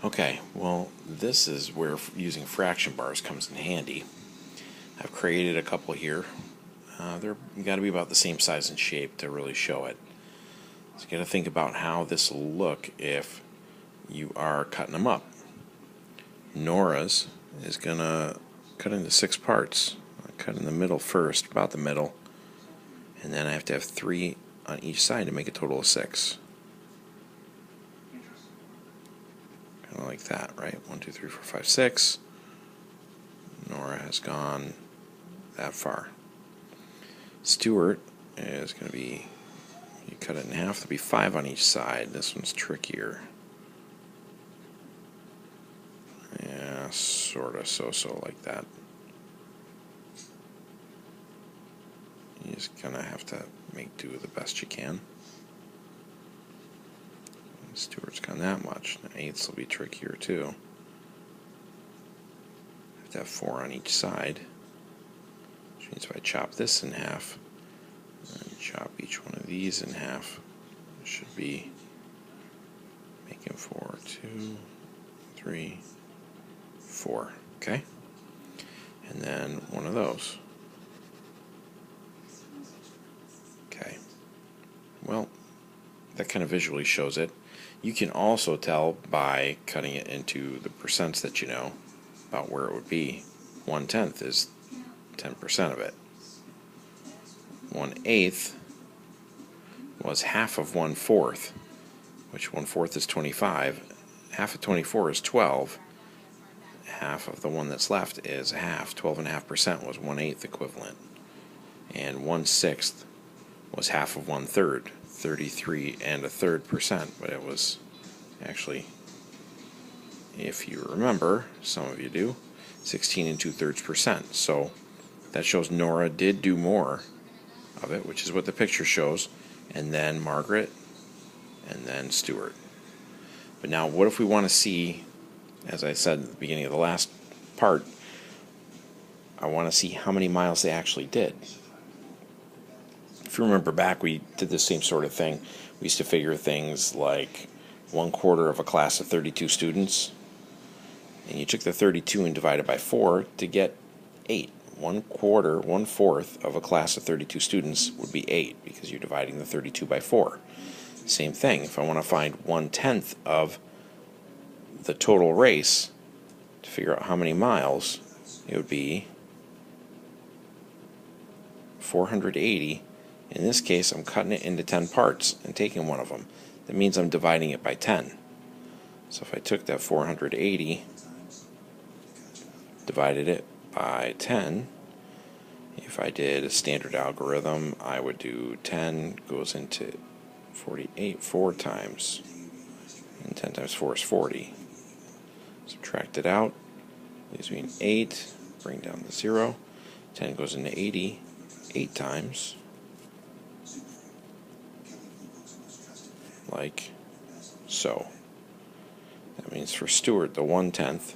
Okay, well, this is where using fraction bars comes in handy. I've created a couple here. They're got to be about the same size and shape to really show it. So you got to think about how this will look if you are cutting them up. Nora's is going to cut into 6 parts. I'll cut in the middle first, about the middle, and then I have to have 3 on each side to make a total of 6. Kind of like that, right? 1, 2, 3, 4, 5, 6. Nora has gone that far. Stuart is going to be, you cut it in half, there'll be 5 on each side. This one's trickier. Yeah, sort of, so like that. You just kind of have to make do the best you can. Stuart's gone that much. The 8ths will be trickier too. Have to have 4 on each side. Which means if I chop this in half, and chop each one of these in half, it should be making 4, 2, 3, 4. Okay? And then one of those. Okay. Well, that kind of visually shows it. You can also tell by cutting it into the percents that you know about where it would be. 1/10 is 10% of it. 1/8 was half of 1/4, which 1/4 is 25. Half of 24 is 12. Half of the one that's left is half. 12.5% was 1/8 equivalent. And 1/6 was half of 1/3. 33 1/3%, but it was actually, if you remember, some of you do, 16 2/3%. So that shows Nora did do more of it, which is what the picture shows, and then Margaret, and then Stuart. But now, what if we want to see, as I said at the beginning of the last part, I want to see how many miles they actually did. If you remember back, we did the same sort of thing. We used to figure things like 1/4 of a class of 32 students, and you took the 32 and divided by 4 to get 8. 1/4, 1/4 of a class of 32 students would be 8 because you're dividing the 32 by 4. Same thing, if I want to find 1/10 of the total race to figure out how many miles, it would be 480. In this case, I'm cutting it into 10 parts and taking one of them. That means I'm dividing it by 10. So if I took that 480, divided it by 10, if I did a standard algorithm, I would do 10 goes into 48 4 times, and 10 times 4 is 40. Subtract it out, leaves me an 8, bring down the 0. 10 goes into 80 8 times, like so. That means for Stuart, the 1/10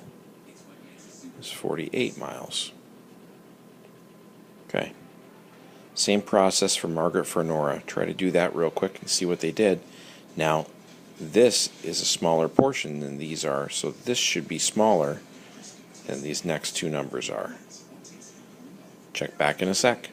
is 48 miles. Okay. Same process for Margaret, for Nora. Try to do that real quick and see what they did. Now, this is a smaller portion than these are, so this should be smaller than these next two numbers are. Check back in a sec.